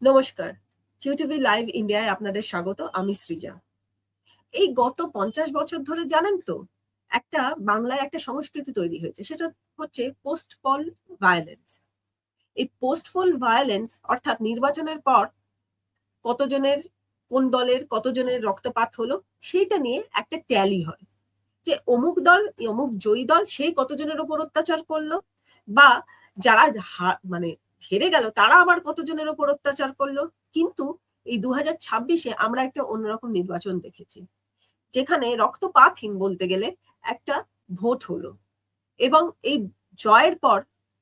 নমস্কার, কিউটিভি লাইভ ইন্ডিয়ায় আপনাদের স্বাগত। আমি সৃজা। এই গত 50 বছর ধরে জানেন তো একটা বাংলায় একটা সংস্কৃতি তৈরি হয়েছে, সেটা হচ্ছে পোস্ট পল ভায়োলেন্স। এই পোস্ট পোল ভায়োলেন্স অর্থাৎ নির্বাচনের পর কতজনের কোন দলের কতজনের রক্তপাত হলো সেইটা নিয়ে একটা ট্যালি হয়, যে অমুক দল অমুক জয়ী দল সেই কতজনের ওপর অত্যাচার করলো, বা যারা মানে হেরে গেল তারা আবার কতজনের ওপর অত্যাচার করলো। কিন্তু এই 2026-এ আমরা একটা অন্যরকম নির্বাচন দেখেছি, যেখানে রক্তপাতহীন বলতে গেলে একটা ভোট হলো, এবং এই জয়ের পর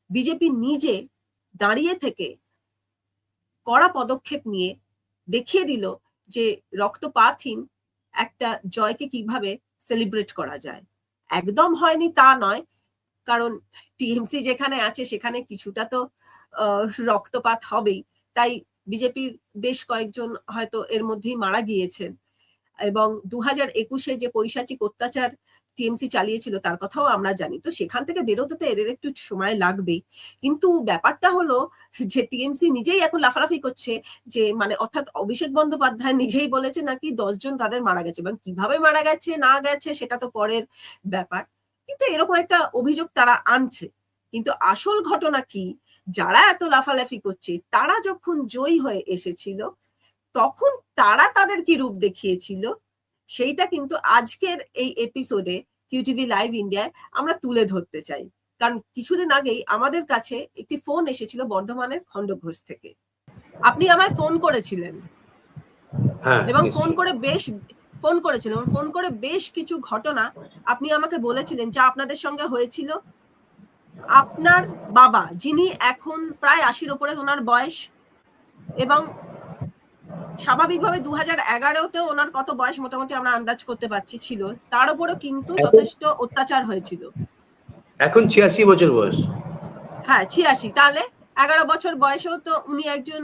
বিজেপি নিজে দাঁড়িয়ে থেকে কড়া পদক্ষেপ নিয়ে দেখিয়ে দিল যে রক্তপাতহীন একটা জয়কে কিভাবে সেলিব্রেট করা যায়। একদম হয়নি তা নয়, কারণ টিএমসি যেখানে আছে সেখানে কিছুটা তো রক্তপাত হবেই। তাই বিজেপির বেশ কয়েকজন হয়তো এর মধ্যেই মারা গিয়েছেন, এবং 2021-এ যে পৈশাচিক অত্যাচার টিএমসি চালিয়েছিল তার কথাও আমরা জানি। তো সেখান থেকে বেরোতে তো এদের একটু সময় লাগবেই। কিন্তু ব্যাপারটা হলো যে টিএমসি নিজেই এখন লাফালাফি করছে, যে মানে অর্থাৎ অভিষেক বন্দ্যোপাধ্যায় নিজেই বলেছে নাকি 10 জন তাদের মারা গেছে, এবং কিভাবে মারা গেছে না গেছে সেটা তো পরের ব্যাপার। কিন্তু এরকম একটা অভিযোগ তারা আনছে। কিন্তু আসল ঘটনা কি, যারা এত লাফালাফি করছে তারা যখন জয়ী হয়ে এসেছিল তখন তারা তাদের কি রূপ দেখিয়েছিল সেইটা কিন্তু আজকের এই এপিসোডে কিউটিভি লাইভ ইন্ডিয়ায় আমরা তুলে ধরতে চাই। কারণ কিছুদিন আগেই আমাদের কাছে একটি ফোন এসেছিল বর্ধমানের খণ্ডঘোষ থেকে। আপনি আমায় ফোন করেছিলেন, এবং ফোন করে বেশ কিছু ঘটনা আপনি আমাকে বলেছিলেন যা আপনাদের সঙ্গে হয়েছিল। আপনার বাবা, যিনি এখন প্রায় 80-র উপরে ওনার বয়স, এবং স্বাভাবিকভাবে 2011-তেও ওনার কত বয়স মোটামুটি আমরা আন্দাজ করতে পারছি ছিল, তার উপরও কিন্তু যথেষ্ট অত্যাচার হয়েছিল। এখন 86 বছর বয়স। হ্যাঁ 86, তাহলে 11 বছর বয়সেও তো উনি একজন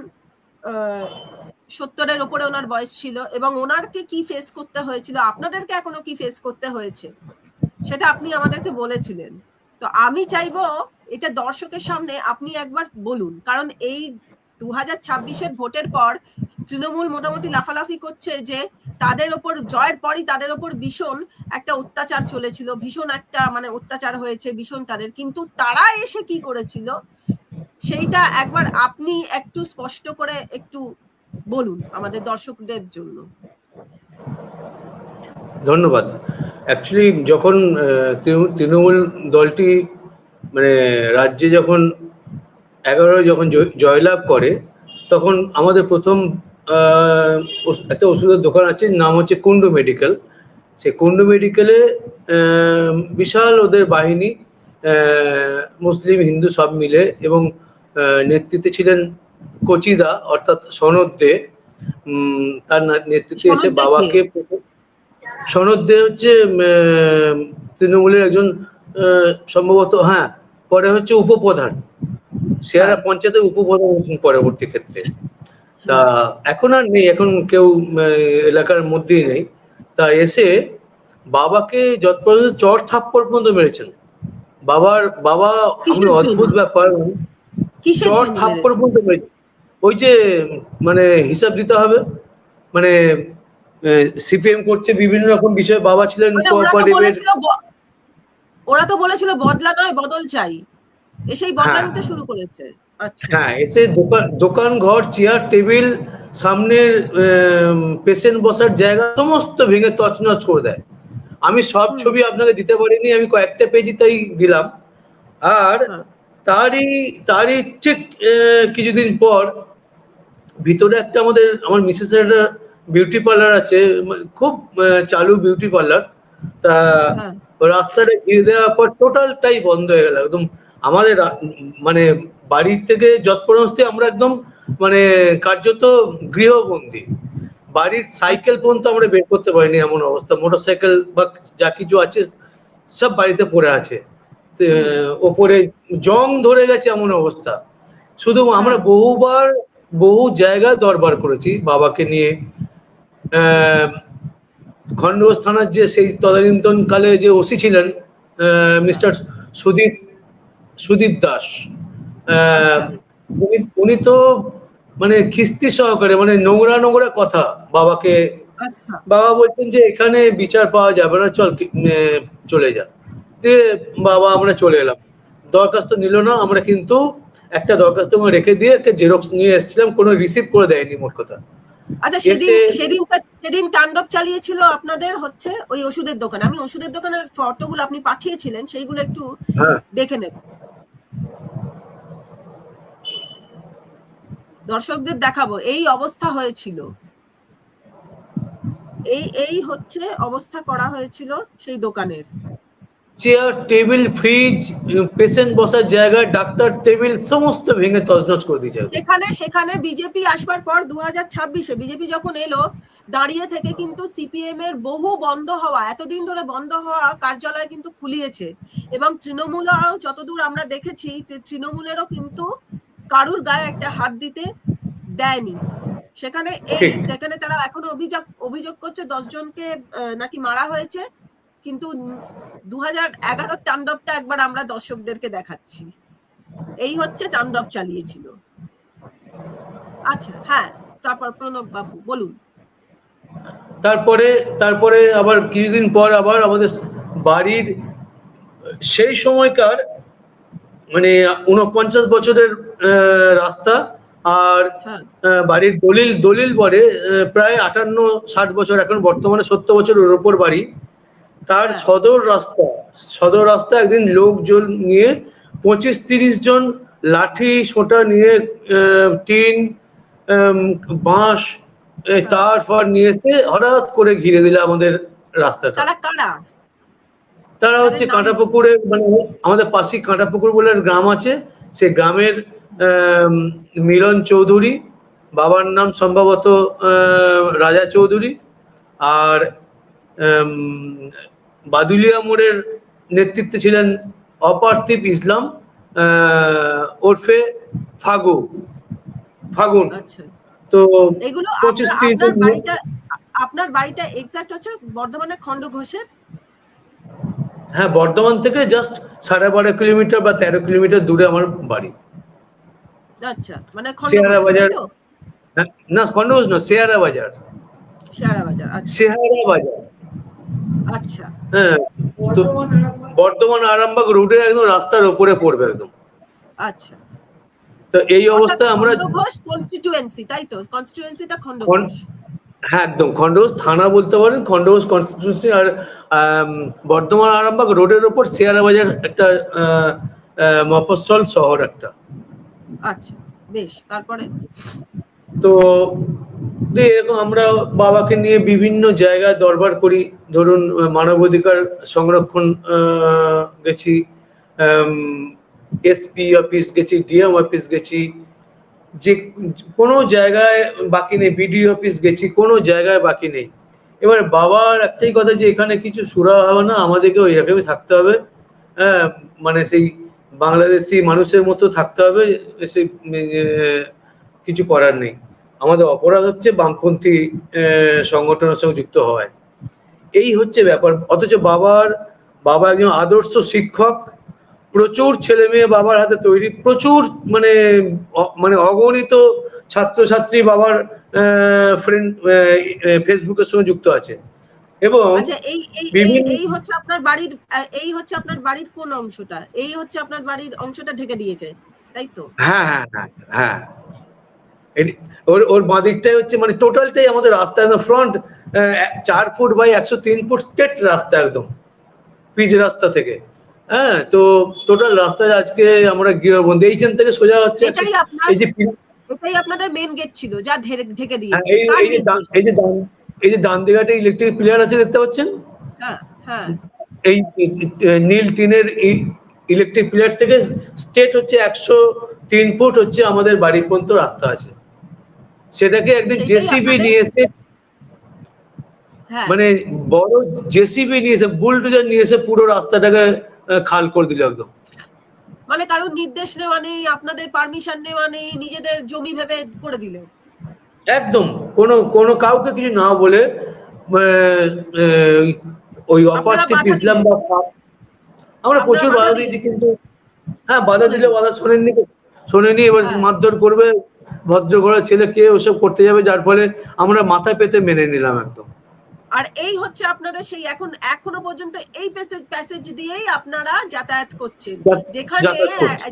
70-এর উপরে ওনার বয়স ছিল, এবং ওনারকে কি ফেস করতে হয়েছিল, আপনাদেরকে এখনো কি ফেস করতে হয়েছে সেটা আপনি আমাদেরকে বলেছিলেন। তো আমি চাইবো এটা দর্শকের সামনে আপনি একবার বলুন, কারণ এই 2026-এর ভোটের পর তৃণমূল মোটামুটি লাফালাফি করছে যে তাদের ওপর জয়ের পরই তাদের ওপর ভীষণ একটা অত্যাচার চলেছিল, ভীষণ একটা মানে অত্যাচার হয়েছে ভীষণ তাদের, কিন্তু তারা এসে কি করেছিল সেইটা একবার আপনি একটু স্পষ্ট করে একটু বলুন আমাদের দর্শকদের জন্য। ধন্যবাদ। অ্যাকচুয়ালি যখন তৃণমূল দলটি মানে রাজ্যে যখন 11 যখন জয়লাভ করে, তখন আমাদের প্রথম একটা ওষুধের দোকান আছে, নাম হচ্ছে কুন্ডু মেডিকেল। সেই কুন্ডু মেডিকেলে বিশাল ওদের বাহিনী, মুসলিম হিন্দু সব মিলে, এবং নেতৃত্বে ছিলেন কচিদা অর্থাৎ সনদ দে। তার নেতৃত্বে এসে বাবাকে, সনদ দে হচ্ছে তৃণমূলের একজন সম্ভবত, হ্যাঁ, পরে হচ্ছে উপপ্রধান, শেয়ারা পঞ্চায়েতের উপপ্রধান পরবর্তী ক্ষেত্রে। তা এখন আর নেই, এখন কেউ এলাকার মধ্যেই নেই। তা এসে বাবাকে যত পর্যন্ত চড় থাপ্পড় পর্যন্ত মেরেছেন। বাবা আমরা অদ্ভুত ব্যাপার, চড় থাপ্পড় পর্যন্ত মেরেছেন। ওই যে মানে হিসাব দিতে হবে, মানে সিপিএম করছে বিভিন্ন রকম বিষয়, বাবা ছিলেন ওরা তো বলেছিল বদলা নয় বদল চাই, এসেই বদলা নিতে শুরু করেছে। হ্যাঁ, এসে দোকান ঘর চেয়ার টেবিল সামনে পেশেন্ট বসার জায়গা সমস্ত ভেঙে তছনছ করে দেয়। আমি সব ছবি আপনাকে দিতে পারিনি, আমি কয়েকটা পেজই তাই দিলাম। আর তারই ঠিক কিছুদিন পর ভিতরে একটা আমার মিসেসের একটা বিউটি পার্লার আছে, খুব চালু বিউটি পার্লার। তা রাস্তাটা ঘিরে দেওয়ার পর টোটালটাই বন্ধ হয়ে গেল একদম। আমাদের মানে বাড়ির থেকে যৎপরস্তি আমরা একদম মানে কার্যত গৃহবন্দী। বাড়ির সাইকেল পর্যন্ত আমরা বের করতে পারিনি, এমন অবস্থা। মোটরসাইকেল বা যা কিছু আছে সব বাড়িতে পড়ে আছে, ওপরে জং ধরে গেছে, এমন অবস্থা। শুধু আমরা বহু জায়গায় দরবার করেছি বাবাকে নিয়ে। খণ্ডঘোষ থানার যে সেই তদানীন্তন কালে যে ওসি ছিলেন মিস্টার সুদীপ দাস, উনি তো মানে খিস্তি সহকারে, মানে নোংরা নোংরা কথা বাবাকে। আচ্ছা বাবা বলছেন যে এখানে বিচার পাওয়া যাবে না, চল চলে যা। দিয়ে বাবা আমরা চলে এলাম, দরখাস্ত নিল না। আমরা কিন্তু একটা দরখাস্ত রেখে দিয়ে একটা জেরক্স নিয়ে এসেছিলাম, কোনো রিসিভ করে দেয়নি মোট কথা। আচ্ছা, সেদিন তাণ্ডব চালিয়েছিল আপনাদের হচ্ছে ওই ওষুধের দোকানে। আমি ওষুধের দোকানের ফটোগুলো আপনি পাঠিয়েছিলেন, সেইগুলো একটু হ্যাঁ দেখে নেব, দর্শকদের দেখাবো। এই অবস্থা হয়েছিল, এই হচ্ছে অবস্থা করা হয়েছিল সেই দোকানের। চেয়ার, টেবিল, ফ্রিজ, পেশেন্ট বসার জায়গা, ডাক্তার টেবিল সমস্ত ভেঙে তছনছ করে দিয়েছে। সেখানে বিজেপি আসবার পর 2026-এ বিজেপি যখন এলো, দাঁড়িয়ে থেকে কিন্তু সিপিএম এর বহু বন্ধ হওয়া, এতদিন ধরে বন্ধ হওয়া কার্যালয় কিন্তু খুলিয়েছে। এবং তৃণমূলও যতদূর আমরা দেখেছি, তৃণমূলেরও কিন্তু কারুর গায়ে একটা হাত দিতে দেয়নি। যেখানে তারা এখনো অভিযোগ করছে 10 জনকে নাকি মারা হয়েছে, কিন্তু 2011 তাণ্ডবটা একবার আমরা দর্শকদেরকে দেখাচ্ছি। এই হচ্ছে তাণ্ডব চালিয়েছিল। আচ্ছা, হ্যাঁ, তারপর প্রণব বাবু বলুন। তারপরে আবার কিছুদিন পর আবার আমাদের বাড়ির সেই সময়কার মানে 49 বছরের রাস্তা, আর বাড়ির দলিল বলে প্রায় 58-60 বছর, এখন বর্তমানে 70 বছরের ওপর বাড়ি। তার সদর রাস্তা একদিন লোকজন নিয়ে 25-30 জন লাঠি সোঁটা নিয়ে, টিন, বাঁশ, তারপর নিয়ে এসে হঠাৎ করে ঘিরে দিলে আমাদের রাস্তাটা। তারা হচ্ছে কাঁটাপুকুরে, মানে আমাদের পাশে কাঁটাপুকুর বলে গ্রাম আছে, সে গ্রামের মিলন চৌধুরী, বাবার নাম সম্ভবত রাজা চৌধুরী, আর বাদুলিয়া মোড়ের নেতৃত্বে ছিলেন অপার্থিব ইসলাম ওরফে ফাগুন। তো এগুলো আপনার বাড়িটা এক্সাক্ট হচ্ছে বর্ধমানের খণ্ডঘোষের? হ্যাঁ, বর্ধমান থেকে জাস্ট 12.5 কিলোমিটার বা 13 কিলোমিটার দূরে আমার বাড়ি। আচ্ছা, মানে শেয়ারা বাজার, না খণ্ডঘোষ না, শেয়ারা বাজার। আচ্ছা, হ্যাঁ, তো বর্ধমান আরামবাগ রোডের একদম রাস্তার উপরে পড়বে একদম। আচ্ছা, তো এই অবস্থায় আমরা খণ্ডঘোষ কনস্টিটিউয়েন্সি, তাই তো? কনস্টিটিউয়েন্সিটা খণ্ডঘোষ। হ্যাঁ, একদম খণ্ডঘোষ থানা বলতে পারেন, খণ্ডঘোষ কনস্টিটিউয়েন্সি। আর বর্ধমান আরামবাগ রোডের উপর শেয়ারা বাজার একটা মফস্বল শহর একটা। আচ্ছা, বেশ। তারপরে তো এরকম আমরা বাবাকে নিয়ে বিভিন্ন জায়গায় দরবার করি। ধরুন মানবাধিকার সংরক্ষণ গেছি, এসপি অফিস গেছি, ডিএম অফিস গেছি, যে কোনো জায়গায় বাকি নেই, বিডিও অফিস গেছি, কোনো জায়গায় বাকি নেই। এবার বাবার একটাই কথা যে এখানে কিছু সুরা হবে না, আমাদেরকে ওই রকমই থাকতে হবে। হ্যাঁ, মানে সেই বাংলাদেশি মানুষের মতো থাকতে হবে, সেই কিছু করার নেই। আমাদের অপরাধ হচ্ছে বামপন্থী সংগঠনের সঙ্গে যুক্ত হওয়ায়। এই হচ্ছে ব্যাপার। অথচ বাবা একজন আদর্শ শিক্ষক, প্রচুর ছেলে মেয়ে বাবার হাতে তৈরি, প্রচুর মানে অগণিত ছাত্রছাত্রী বাবার ফ্রেন্ড ফেসবুকের সঙ্গে যুক্ত আছে। এবং এই হচ্ছে আপনার বাড়ির কোন অংশটা? এই হচ্ছে আপনার বাড়ির অংশটা ঢেকে দিয়েছে, তাই তো? হ্যাঁ হ্যাঁ হ্যাঁ হ্যাঁ, ওর বাঁদিকটাই হচ্ছে মানে টোটালটাই আমাদের রাস্তা, একদম front 4 foot by 103 foot straight রাস্তা, একদম পিচ রাস্তা থেকে। হ্যাঁ, তো টোটাল রাস্তায় আজকে আমরা গৃহবন্দী। এইখান থেকে সোজা হচ্ছে এটাই আপনাদের মেইন গেট ছিল, যা ঢেকে দিয়েছে। এই যে ডান দিকে একটা ইলেকট্রিক পিলার আছে, দেখতে পাচ্ছেন? হ্যাঁ হ্যাঁ, এই নীল টিনের ইলেকট্রিক পিলার থেকে স্ট্রেট হচ্ছে 103 ফুট হচ্ছে আমাদের বাড়ি পর্যন্ত রাস্তা আছে। সেটাকে একদিন জেসিবি নিয়ে এসে, মানে বড় জেসিবি নিয়ে এসে, বুলডোজার নিয়ে এসে পুরো রাস্তাটাকে খাল করে দিল একদম। মানে কারোর নির্দেশ নেওয়া নেই, আপনাদের পারমিশন নেওয়া নেই, নিজেদের জমি ভেবে করে দিল একদম। কোনো কাউকে কিছু না বলে ওই অপার্থিব ইসলাম বা আমরা প্রচুর বাধা দিয়েছি, কিন্তু হ্যাঁ বাধা দিলে বাধা শোনেনি। এবার মারধর করবে, ভদ্র ঘরের ছেলে কে ওসব করতে যাবে, যার ফলে আমরা মাথা পেতে মেনে নিলাম একদম। আর এই হচ্ছে আপনারা সেই এখনো পর্যন্ত এই প্যাসেজ দিয়েই আপনারা যাতায়াত করছেন, যেখানে যাতায়াত করছি।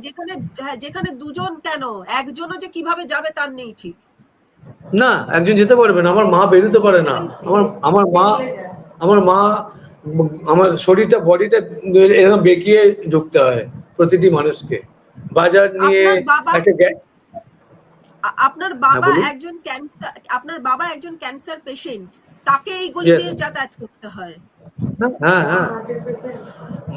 যেখানে দুজন কেন, একজনও যে কিভাবে যাবে তার নেই ঠিক। না, একজন যেতে পারবে না, আমার মা বেরোতে পারে না, আমার মা আমার শরীরটা, বডিটা এরকম বেঁকিয়ে ঢুকতে হয় প্রতিটি মানুষকে, বাজার নিয়ে একটা আপনার বাবা বলুন। আপনার বাবা একজন ক্যান্সার পেশেন্ট, তাকে এই গলি Yes. দিয়ে যাতায়াত করতে হয়। হ্যাঁ হ্যাঁ,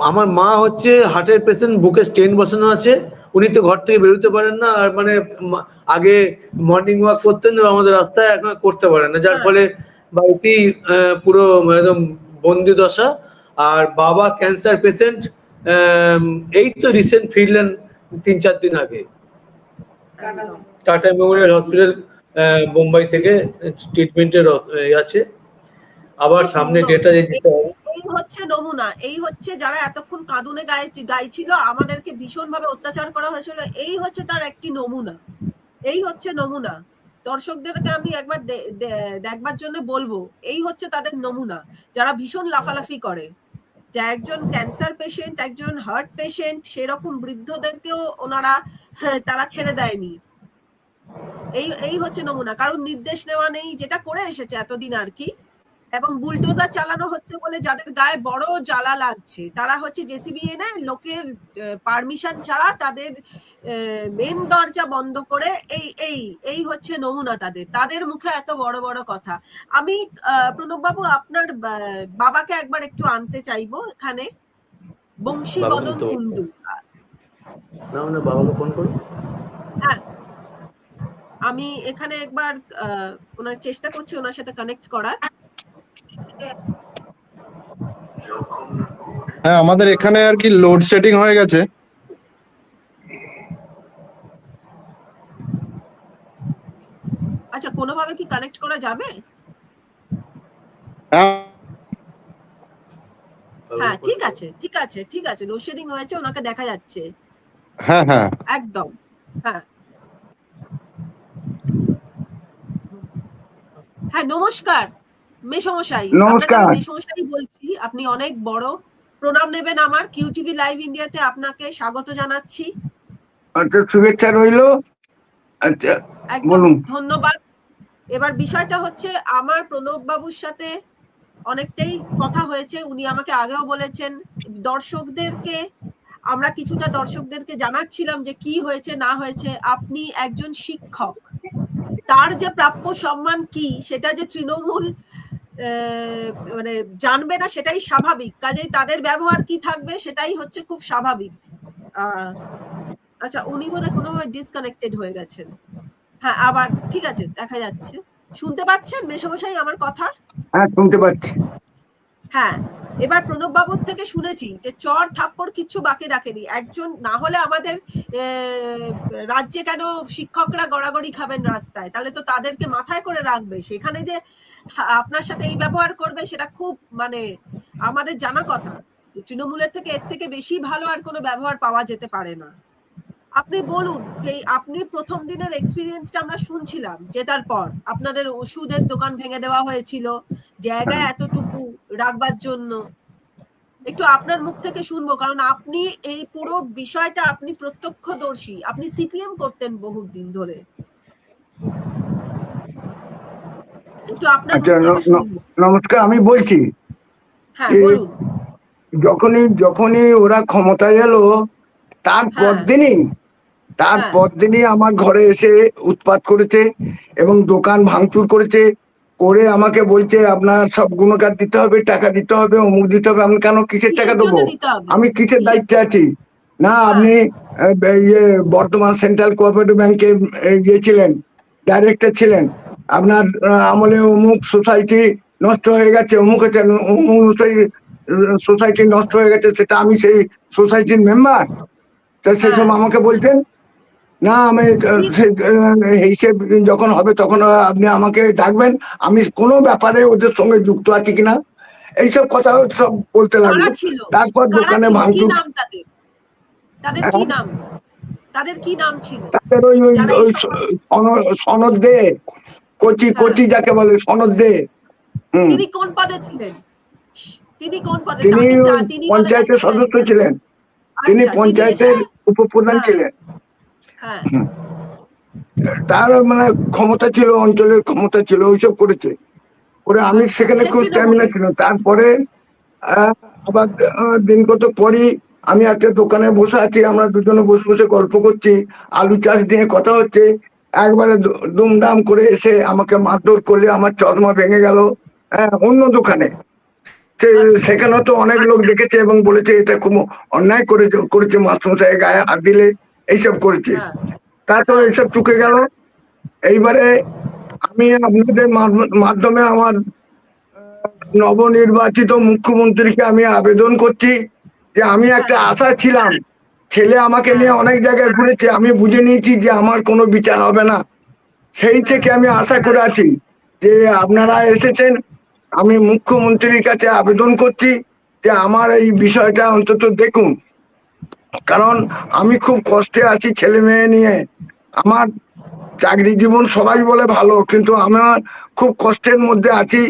আমার মা হচ্ছে হার্টের পেশেন্ট, বুকে স্টেন বসানো আছে, উনি তো ঘর থেকে বেরোতে পারেন না, আর মানে আগে মর্নিং ওয়াক করতেন আমাদের রাস্তায়, এখন করতে পারেন না, যার ফলে বাড়িতেই পুরো একদম বন্দি দশা। আর বাবা ক্যান্সার পেশেন্ট, এই তো রিসেন্ট ফিরলেন 3-4 দিন আগে টাটা মেমোরিয়াল হসপিটাল বোম্বাই থেকে, ট্রিটমেন্টের আছে, আবার সামনে ডেটা যেতে হবে। এই হচ্ছে নমুনা, এই হচ্ছে যারা এতক্ষণ কাঁদুনে গাইছিল, আমাদেরকে ভীষণ ভাবে অত্যাচার করা হয়েছিল, এই হচ্ছে তার একটি নমুনা, এই হচ্ছে নমুনা। দর্শকদেরকে আমি একবার দেখবার জন্য বলবো, এই হচ্ছে তাদের নমুনা, যারা ভীষণ লাফালাফি করে, যে একজন ক্যান্সার পেশেন্ট, একজন হার্ট পেশেন্ট, সেরকম বৃদ্ধদেরকেও ওনারা তারা ছেড়ে দেয়নি। এই হচ্ছে নমুনা, কারণ নির্দেশ নেওয়া নেই, যেটা করে এসেছে এতদিন আর কি, এবং বুলডোজার চালানো হচ্ছে বলে যাদের গায়ে বড় জ্বালা লাগছে, তারা হচ্ছে জেসিবি এনে লোকের পারমিশন ছাড়া তাদের মেন দরজা বন্ধ করে, এই হচ্ছে নমুনা তাদের মুখে এত বড় বড় কথা। আমি প্রণব বাবু আপনার বাবাকে একবার একটু আনতে চাইবো এখানে, বংশীবদন কুন্ডু। বাবাকে ফোন করুন। হ্যাঁ, আমি এখানে একবার ওনার চেষ্টা করছি ওনার সাথে কানেক্ট করার। হ্যাঁ, আমাদের এখানে আর কি লোডশেডিং হয়ে গেছে। আচ্ছা, কোনোভাবে কি কানেক্ট করা যাবে? হ্যাঁ, ঠিক আছে, লোডশেডিং হয়েছে, ওনাকে দেখা যাচ্ছে। হ্যাঁ হ্যাঁ, একদম। হ্যাঁ হ্যাঁ, নমস্কার মেসমশাই। নমস্কার। আপনাকে মেসমশাই বলছি, আপনি অনেক বড়, প্রণাম নেবেন আমার। কিউটিভি লাইভ ইন্ডিয়াতে আপনাকে স্বাগত জানাচ্ছি। আচ্ছা, শুভেচ্ছা রইল। আচ্ছা, বলুন। ধন্যবাদ। এবার বিষয়টা হচ্ছে, আমার প্রণব বাবুর সাথে অনেকটাই কথা হয়েছে, উনি আমাকে আগেও বলেছেন, আমরা কিছুটা দর্শকদেরকে জানাচ্ছিলাম যে কি হয়েছে না হয়েছে। আপনি একজন শিক্ষক, তার যে প্রাপ্য সম্মান কি সেটা যে তৃণমূল মানে জানবে না, সেটাই স্বাভাবিক, কাজেই তাদের ব্যবহার কি থাকবে সেটাই হচ্ছে খুব স্বাভাবিক। আচ্ছা, উনি বোধহয় কোনোভাবে ডিসকানেক্টেড হয়ে গেছেন। হ্যাঁ, আবার ঠিক আছে, দেখা যাচ্ছে। শুনতে পাচ্ছেন মেসমশাই আমার কথা? হ্যাঁ, শুনতে পাচ্ছি। হ্যাঁ, এবার প্রণব বাবুর থেকে শুনেছি যে চর থাপ্পড় কিচ্ছু বাকি রাখেনি। একজন না হলে আমাদের রাজ্যে কেন শিক্ষকরা গড়াগড়ি খাবেন রাস্তায়? তাহলে তো তাদেরকে মাথায় করে রাখবে, সেখানে যে আপনার সাথে এই ব্যবহার করবে সেটা খুব মানে আমাদের জানা কথা। তৃণমূলের থেকে এর থেকে বেশি ভালো আর কোনো ব্যবহার পাওয়া যেতে পারে না। আপনি বলুন, আপনি প্রথম দিনের এক্সপিরিয়েন্সটা আমরা শুনছিলাম, জেতার পর আপনাদের ওষুধের দোকান ভেঙে দেওয়া হয়েছিল জায়গা এতটুকু রাখবার জন্য, একটু আপনার মুখ থেকে শুনবো, কারণ আপনি এই পুরো বিষয়টা আপনি প্রত্যক্ষদর্শী, আপনি সিপিএম করতেন বহুদিন ধরে, একটু আপনার মুখ থেকে শুনবো। নমস্কার, আমি বলছি। হ্যাঁ, বলুন। যখনই ওরা ক্ষমতায় এলো, তার পরদিনই আমার ঘরে এসে উৎপাত করেছে এবং দোকান ভাঙচুর করেছে, করে আমাকে বলছে আপনার সব গুণকার দিতে হবে, টাকা দিতে হবে, অমুক দিতে হবে। আমি কেন, কিসের টাকা দেবো? আমি কিসের দায়িত্বে আছি? না, আপনি বর্ধমান সেন্ট্রাল কোঅপারেটিভ ব্যাংকে ছিলেন, ডাইরেক্টর ছিলেন, আপনার আমলে অমুক সোসাইটি নষ্ট হয়ে গেছে, অমুক সোসাইটি নষ্ট হয়ে গেছে, সেটা আমি সেই সোসাইটির মেম্বার। সেসব আমাকে বলছেন না, আমি হিসেব যখন হবে তখন আপনি আমাকে ডাকবেন, আমি কোনো ব্যাপারে ওদের সঙ্গে যুক্ত আছি কিনা এইসব কথা সব বলতে লাগলো। তারপর দোকানে ভাঙচুর। তাদের কি নাম? তাদের কি নাম ছিল? তাদের ওই ওই যারা ওই এইসব সনদ দে, কচি হ্যাঁ, কচি যাকে বলে সনদ দে। তিনি কোন পদে ছিলেন? তিনি কোন পদে? তিনি তিনি বলে পঞ্চায়েতের দায়িত্ব সদস্য নিলেন। ছিলেন, তিনি আচ্ছা, তিনি এসে পঞ্চায়েতের উপপ্রধান হ্যাঁ, ছিলেন। হ্যাঁ, তার মানে ক্ষমতা ছিল, অঞ্চলের ক্ষমতা ছিল, ওইসব করেছে। করে আমি আচ্ছা, সেখানে সে খুব স্ট্যামিনা তৃণমূলের। ছিল। তারপরে আবার দিন কত পরই আমি একটা দোকানে বসে আছি, আমরা দুজনে বসে বসে গল্প করছি, আলু চাষ নিয়ে কথা হচ্ছে, একবারে দুমদাম করে এসে আমাকে মারধর করলে, আমার চশমা ভেঙে গেল। হ্যাঁ, অন্য দোকানে। আচ্ছা, সেখানে তো অনেক লোক দেখেছে এবং বলেছে এটা খুব অন্যায় করেছে, মাস্টারমশাই গায়ে হাত দিলে, এইসব করেছে। হ্যাঁ, তা তো হ্যাঁ, এইসব চুকে গেল। এইবারে আমি আপনাদের মাধ্যমে আমার নবনির্বাচিত মুখ্যমন্ত্রীকে আমি আবেদন করছি যে আমি একটা হ্যাঁ, আশা ছিলাম, ছেলে আমাকে হ্যাঁ, নিয়ে অনেক জায়গায় ঘুরেছে, আমি বুঝে নিয়েছি যে আমার কোনো বিচার হবে না। সেই হ্যাঁ, থেকে আমি আশা করে আছি যে আপনারা হ্যাঁ, এসেছেন, আমি মুখ্যমন্ত্রীর কাছে আবেদন করছি যে আমার এই বিষয়টা অন্তত দেখুন। কারণ আমি খুব কষ্টে আছি ছেলে মেয়ে নিয়ে। আমার চাকরি জীবন সবাই বলে ভালো, কিন্তু আমার খুব কষ্টের মধ্যে আছি।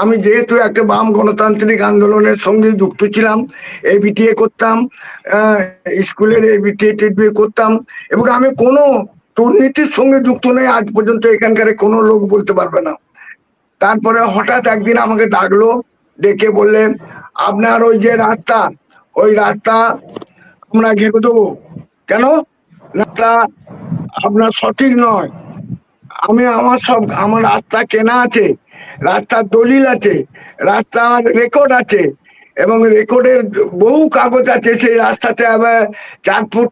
আমি যেহেতু একটা বাম গণতান্ত্রিক আন্দোলনের সঙ্গে যুক্ত ছিলাম, এবিটিএ করতাম, স্কুলের এবিটিএ করতাম, এবং আমি কোনো দুর্নীতির সঙ্গে যুক্ত নেই আজ পর্যন্ত, এখানকার কোনো লোক বলতে পারবে না। তারপরে হঠাৎ একদিন আমাকে ডাকলো, ডেকে বললে আপনার ওই যে রাস্তা, ওই রাস্তা আমরা ঘেঁটে দেবো। কেন? রাস্তা আপনার সঠিক নয়। আমার রাস্তা কেনা আছে, রাস্তার দলিল আছে, রাস্তার রেকর্ড আছে, এবং রেকর্ডের বহু কাগজ আছে। সেই রাস্তাতে আবার 4 ফুট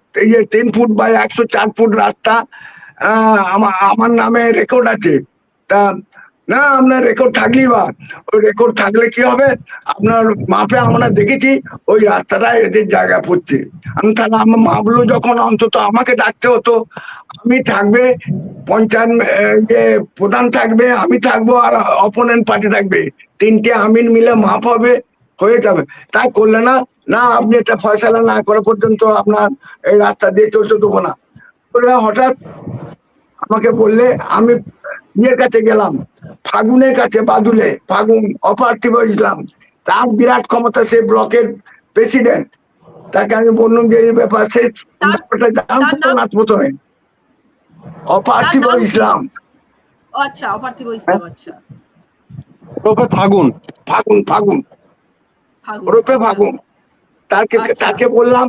3 ফুট বা 104 ফুট রাস্তা আমার নামে রেকর্ড আছে। তা না, আপনার রেকর্ড থাকলেই বা, ওই রেকর্ড থাকলে কি হবে, আপনার মাপে আমরা দেখেছি ওই রাস্তাটা এদের জায়গা পড়ছে। আমি তাহলে আমার মাপলো যখন, অন্তত আমাকে ডাকতে হতো। আমি থাকবে, পঞ্চায়েত যে প্রধান থাকবে, আমি থাকবো, আর অপোনেন্ট পার্টি থাকবে, 3টে আমিন মিলে মাপ হবে, হয়ে যাবে। তাই করলে না, না আপনি এটা ফয়সালা না করা পর্যন্ত আপনার এই রাস্তা দিয়ে চলতে দেবো না। হঠাৎ আমাকে বললে, আমি ইয়ের কাছে গেলাম, ফাগুনের কাছে, বাদুলে ফাগুন অপার্থিব ইসলাম, তার বিরাট ক্ষমতা, সে ব্লকের প্রেসিডেন্ট। তাকে আমি বললাম যে এই ব্যাপার, সে ব্যাপারটা জানতো না প্রথমে। অপার্থিব ইসলাম। আচ্ছা, অপার্থিব ইসলাম, আচ্ছা, ওরফে ফাগুন। ফাগুন ফাগুন ফাগুন, ওরফে আচ্ছা, ফাগুন। আচ্ছা, তাকে বললাম,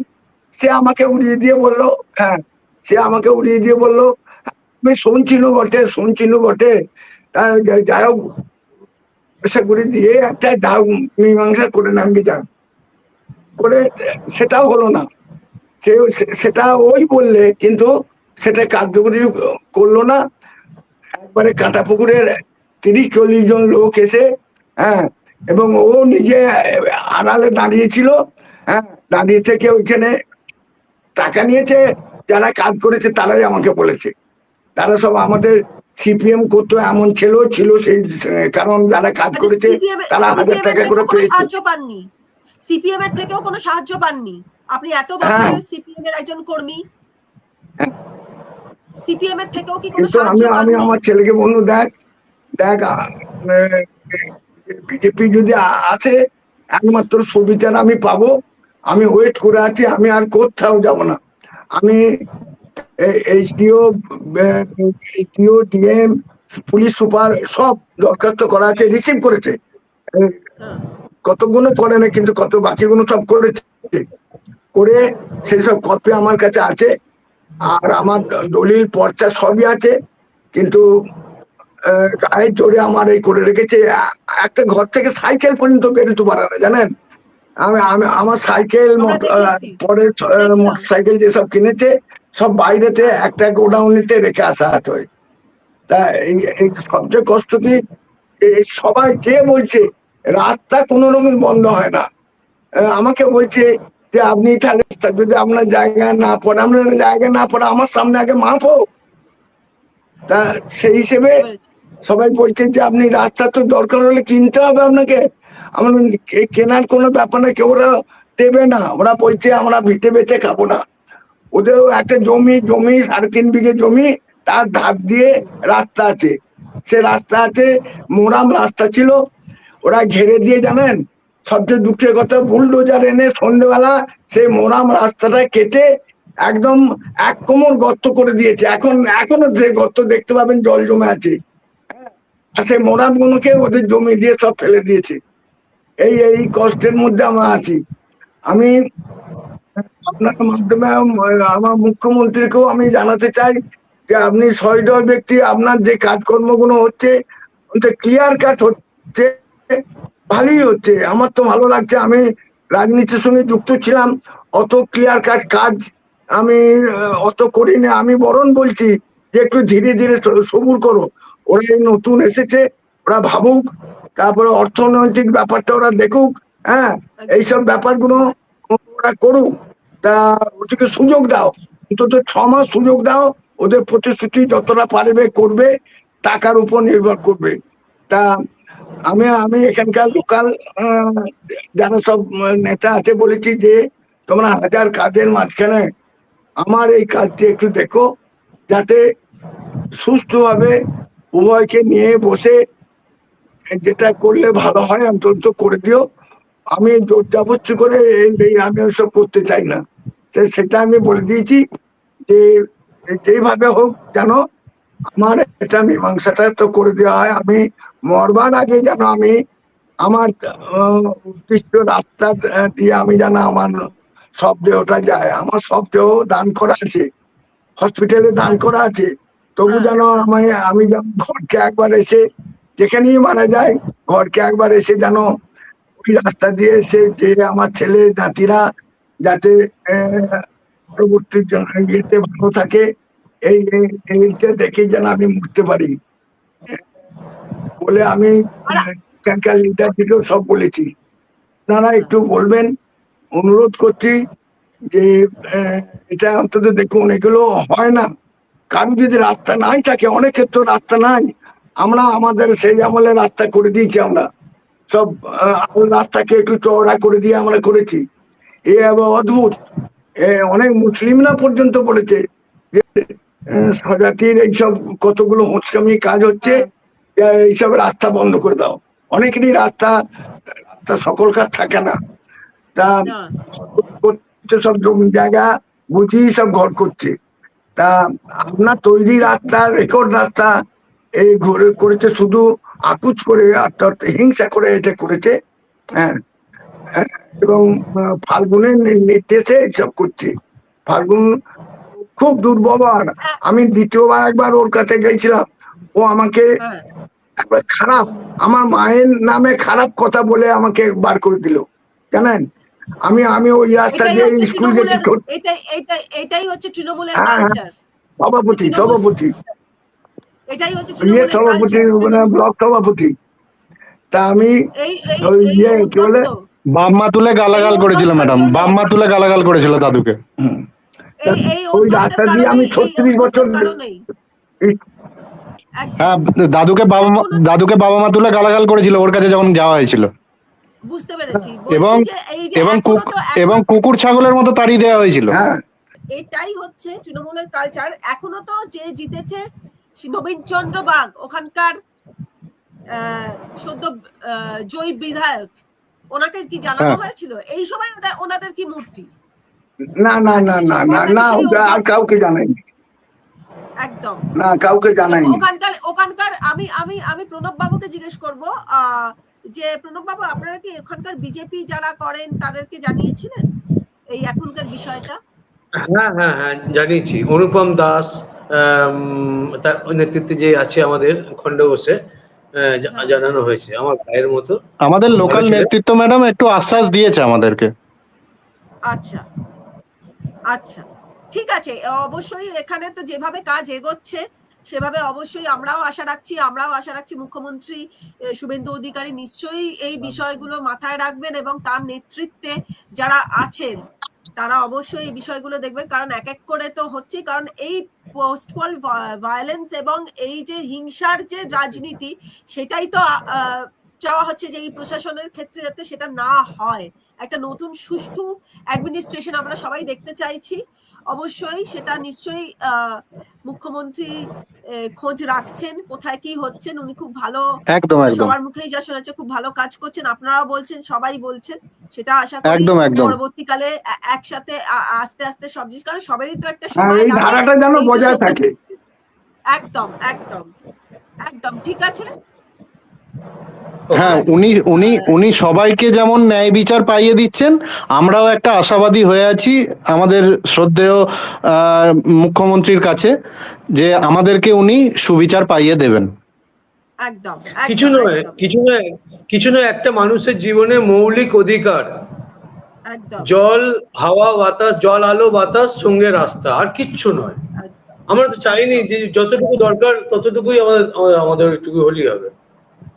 সে আমাকে উড়িয়ে দিয়ে বললো, হ্যাঁ, সে আমাকে উড়িয়ে দিয়ে বললো আমি শুনছিল বটে। যাই হোক, পয়সা করে দিয়ে একটা মীমাংসা করে নাম বিচার করে, সেটাও হলো না। সেটা ওই বললে, কিন্তু সেটা কার্যকরী করলো না। একবারে কাঁটাপুকুরের 30-40 জন লোক এসে, হ্যাঁ, এবং ও নিজে আড়ালে দাঁড়িয়েছিল, হ্যাঁ, দাঁড়িয়ে থেকে ওইখানে টাকা নিয়েছে। যারা কাজ করেছে তারাই আমাকে বলেছে, তারা সব আমাদের সিপিএম করতো এমন ছিল সেই, কারণ যারা কাজ করেছে তারা 1000 টাকা করে পেয়েছে। সাহায্য পাননি? সিপিএম এর থেকেও কোনো সাহায্য পাননি? আপনি এত বছরের সিপিএম এর একজন কর্মী, সিপিএম এর থেকেও কি কোনো সাহায্য পাননি? আমি আমার ছেলেকে বলবো, দেখ বিজেপি যদি আসে, একমাত্র সুবিচার আমি পাবো। আমি ওয়েট করে আছি, আমি আর কোথাও যাব না। আমি এইচডিও, ডিএম, পুলিশ সুপার সব দরখাস্ত করা আছে, রিসিভ করেছে। কতগুলো করে না, কিন্তু কত বাকিগুলো সব করেছে, করে সেই সব কপি আমার কাছে আছে, আর আমার দলিল পর্চা সবই আছে। কিন্তু গায়ের জোরে আমার এই করে রেখেছে। একটা ঘর থেকে সাইকেল পর্যন্ত বেরোতে পারে না, জানেন। আমার সাইকেল, পরে মোটর সাইকেল যেসব কিনেছে সব বাইরেতে একটা গোডাউনেতে রেখে আসা আছে। তা এই সবচেয়ে কষ্ট কি, সবাই যে বলছে রাস্তা কোনো রকম বন্ধ হয় না, আমাকে বলছে যে আপনি তাহলে যদি আপনার জায়গায় না পড়ে, আমার সামনে আগে মাপ হোক। তা সেই হিসেবে সবাই বলছেন যে আপনি রাস্তা তো দরকার হলে কিনতে হবে আপনাকে। আমার কেনার কোনো ব্যাপার না, কেউ ওরা দেবে না, ওরা বলছে আমরা ভিটে বেচে খাবো না। ওদেরও একটা জমি 3.5 বিঘে জমি, তার ধার দিয়ে রাস্তা আছে, সে রাস্তা আছে, মোরাম রাস্তা ছিল, ওরা ঘেরে দিয়ে, জানেন সবচেয়ে দুঃখের কথা, বুলডোজার এনে সন্ধ্যেবেলা সেই মোরাম রাস্তাটা কেটে একদম 1 কোমর গর্ত করে দিয়েছে। এখনো যে গর্ত দেখতে পাবেন, জল জমে আছে। আর সেই মোরাম গুলোকে ওদের জমি দিয়ে সব ফেলে দিয়েছে। এই কষ্টের মধ্যে আমরা আছি। আমি আপনার মাধ্যমে আমার মুখ্যমন্ত্রীকেও আমি জানাতে চাই যে আপনি সহৃদয় ব্যক্তি, আপনার যে কাজকর্মগুলো হচ্ছে ক্লিয়ার কাট হচ্ছে, ভালোই হচ্ছে, আমার তো ভালো লাগছে। আমি রাজনীতির সঙ্গে যুক্ত ছিলাম, অত ক্লিয়ার কাট কাজ আমি অত করিনি। আমি বরং বলছি যে একটু ধীরে ধীরে সবুর করো, ওরা এই নতুন এসেছে, ওরা ভাবুক, তারপরে অর্থনৈতিক ব্যাপারটা ওরা দেখুক, হ্যাঁ এইসব ব্যাপারগুলো ওরা করুক। তা ওদেরকে সুযোগ দাও, অন্তত 6 মাস সুযোগ দাও, ওদের প্রতিশ্রুতি যতটা পারবে করবে, টাকার উপর নির্ভর করবে। তা আমি এখানকার লোকাল যারা সব নেতা আছে বলেছি যে তোমরা 1000 কাজের মাঝখানে আমার এই কাজটি একটু দেখো, যাতে সুষ্ঠুভাবে উভয়কে নিয়ে বসে যেটা করলে ভালো হয় অন্তত করে দিও। আমি জোর জবরদস্তি করে আমি ওসব করতে চাই না, সেটা আমি বলে দিয়েছি যে যেইভাবে হোক যেন আমার এটা মীমাংসাটা তো করে দেওয়া হয়। আমি মরবার আগে যেন আমি আমার উদ্দিষ্ট রাস্তা দিয়ে আমি যেন আমার সব দেহটা যায়। আমার সব দেহ দান করা আছে, হসপিটালে দান করা আছে, তবু যেন আমি যেন ঘরকে একবার এসে, যেখানেই মারা যায় ঘরকে একবার এসে যেন ওই রাস্তা দিয়ে এসে যে আমার ছেলে নাতিরা যাতে পরবর্তী ইয়েতে ভালো থাকে, এইটা দেখে যেন আমি মুক্তি পারি বলে আমি এখানকার লিডারদেরকেও সব বলেছি। আপনারা একটু বলবেন, অনুরোধ করছি যে এটা অন্তত দেখুন, এগুলো হয় না। কারণ যদি রাস্তা নাই থাকে, অনেকের তো রাস্তা নাই, আমরা আমাদের সেই আমলে রাস্তা করে দিয়েছি, আমরা সব রাস্তাকে একটু চওড়া করে দিয়ে আমরা করেছি। এ অদ্ভুত, অনেক মুসলিমরা পর্যন্ত বলেছে যে স্বজাতির এইসব কতগুলো হোঁচকামি কাজ হচ্ছে, এইসব রাস্তা বন্ধ করে দাও। অনেকেরই রাস্তা সকলকার থাকে না, তা সব জমি জায়গা বুঝিয়ে সব ঘর করছে। তা আপনার তৈরি রাস্তা, রেকর্ড রাস্তা এই ঘুরে করেছে, শুধু আকুচ করে অর্থাৎ হিংসা করে এটা করেছে, হ্যাঁ, এবং ফাল্গুনের নির্দেশে এসব করছে। ফাল্গুন খুব দুর্ব্যবহার। আমি দ্বিতীয়বার একবার ওর কাছে গেছিলাম, ও আমাকে একবার খারাপ, আমার মায়ের নামে খারাপ কথা বলে আমাকে বার করে দিল, জানেন। আমি ওই রাস্তা দিয়ে স্কুল গেছি, এটাই হচ্ছে তৃণমূলের কালচার। সভাপতি এটাই হচ্ছে সভাপতি, মানে ব্লক সভাপতি। তা আমি ওই কি বলে বাম্মা তুলে গালাগাল করেছিল ম্যাডাম, বাম্মা তুলে গালাগাল করেছিল দাদুকে। ওই রাস্তা দিয়ে আমি 36 বছর, হ্যাঁ, দাদুকে বাবা মা তুলে গালাগাল করেছিল ওর কাছে যখন যাওয়া হয়েছিল। বুঝতে পেরেছি। এবং কুকুর ছাগলের মতো তাড়িয়ে দেওয়া হয়েছিল। এটাই হচ্ছে তৃণমূলের কালচার। এখনো তো যে জিতেছে নবীন চন্দ্র বাগ, ওখানকার সদ্য জয়ী বিধায়ক, ওনাকে কি জানানো হয়েছিল এই সময় ওনাদের কি মূর্তি? না না না না না না, আর কাউকে জানাইনি, একদম না কাউকে জানাইনি। ওখানকার আমি প্রণব বাবুকে জিজ্ঞেস করব যে প্রণব বাবু, আপনারা কি ওখানকার বিজেপি যারা করেন তাদেরকে জানিয়েছিলেন এই এখনকার বিষয়টা? হ্যাঁ হ্যাঁ হ্যাঁ, জানিয়েছি। অনুপম দাস তার নেতৃত্বে যে আছে আমাদের খণ্ডঘোষে জানানো হয়েছে, আমার ভাইয়ের মতো। আমাদের লোকাল নেতৃত্ব ম্যাডাম একটু আশ্বাস দিয়েছে আমাদেরকে। আচ্ছা আচ্ছা, ঠিক আছে। অবশ্যই এখানে তো যেভাবে কাজ এগোচ্ছে সেভাবে অবশ্যই আমরাও আশা রাখছি মুখ্যমন্ত্রী শুভেন্দু অধিকারী নিশ্চয়ই এই বিষয়গুলো মাথায় রাখবেন এবং তার নেতৃত্বে যারা আছেন তারা অবশ্যই এই বিষয়গুলো দেখবেন। কারণ এক এক করে তো হচ্ছে, কারণ এই পোস্ট পল ভায়োলেন্স এবং এই যে হিংসার যে রাজনীতি, সেটাই তো চাওয়া হচ্ছে যে এই প্রশাসনের ক্ষেত্রে যাতে সেটা না হয়, একটা নতুন সুষ্ঠু অ্যাডমিনিস্ট্রেশন আমরা সবাই দেখতে চাইছি। অবশ্যই সেটা নিশ্চয়ই মুখ্যমন্ত্রী খোঁজ রাখছেন কোথায় কি হচ্ছেন, উনি খুব ভালো, একদম একদম সবার মুখেই যা শোনা যাচ্ছে খুব ভালো কাজ করছেন, আপনারাও বলছেন, সবাই বলছেন, সেটা আশা করি একদম একদম পরবর্তীকালে একসাথে আস্তে আস্তে সব জিনিস, কারণ সবারই তো একটা হ্যাঁ, সময় এই লাগে ধারাটা যেন এই যে বজায় সত্যি- থাকে। একদম একদম একদম ঠিক আছে। হ্যাঁ, উনি উনি উনি সবাইকে যেমন ন্যায় বিচার পাইয়ে দিচ্ছেন, আমরাও একটা আশাবাদী হয়ে আছি আমাদের শ্রদ্ধেয় মুখ্যমন্ত্রীর কাছে, যে আমাদেরকে উনি সুবিচার পাইয়ে দেবেন। একদম কিছু একদম নয়, একদম কিছু নয়, একটা মানুষের জীবনে মৌলিক অধিকার একদম জল, হাওয়া, বাতাস, জল, আলো, বাতাস, সঙ্গে রাস্তা, আর কিচ্ছু নয়। একদম। আমরা তো চাইনি যে যতটুকু দরকার ততটুকুই আমাদের একটু হলেই হবে।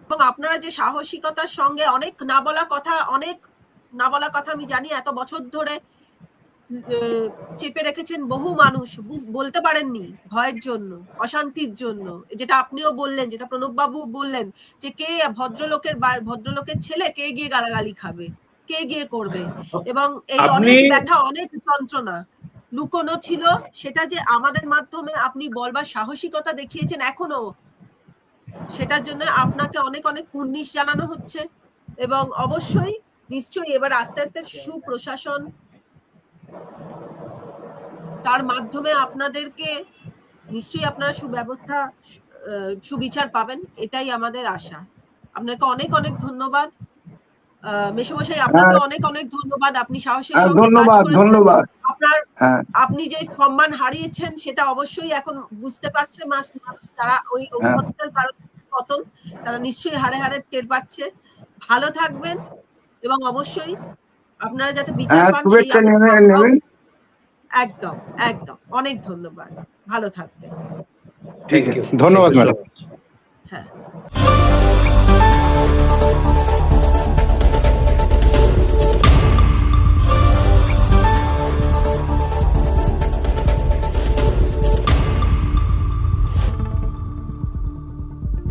এবং আপনারা যে সাহসিকতার সঙ্গে অনেক না বলা কথা আমি জানি, এত বছর ধরে চেপে রেখেছেন বহু মানুষ, বলতে পারেননি ভয়ের জন্য, অশান্তির জন্য, যেটা আপনিও বললেন, যেটা প্রণব বাবু বললেন, যে কে ভদ্রলোকের ছেলে কে গিয়ে গালাগালি খাবে, কে গিয়ে করবে, এবং এই অনেক ব্যথা, অনেক যন্ত্রণা লুকোনো ছিল, সেটা যে আমাদের মাধ্যমে আপনি বলবার সাহসিকতা দেখিয়েছেন এখনো, সেটার জন্য আপনাকে অনেক অনেক কুর্নিশ জানানো হচ্ছে। এবং অবশ্যই নিশ্চয়ই এবার আস্তে আস্তে সুপ্রশাসন, তার মাধ্যমে আপনাদেরকে নিশ্চয়ই আপনারা সুব্যবস্থা, সুবিচার পাবেন, এটাই আমাদের আশা। আপনাকে অনেক অনেক ধন্যবাদ মেশমশাই, আপনাকে অনেক অনেক ধন্যবাদ, আপনি সাহসের সঙ্গে কাজ ধন্যবাদ করেছেন। ধন্যবাদ। আপনার হ্যাঁ, আপনি যে সম্মান হারিয়েছেন সেটা অবশ্যই এখন বুঝতে পারছে মানুষ, তারা ওই অভিজ্ঞতার কারণে পতন, তারা নিশ্চয়ই হাড়ে হাড়ে টের পাচ্ছে। ভালো থাকবেন এবং অবশ্যই আপনারা যাতে বিচার পান সেই শুভেচ্ছা নেবেন। একদম একদম, অনেক ধন্যবাদ, ভালো থাকবেন। ঠিক আছে, ধন্যবাদ ম্যাডাম।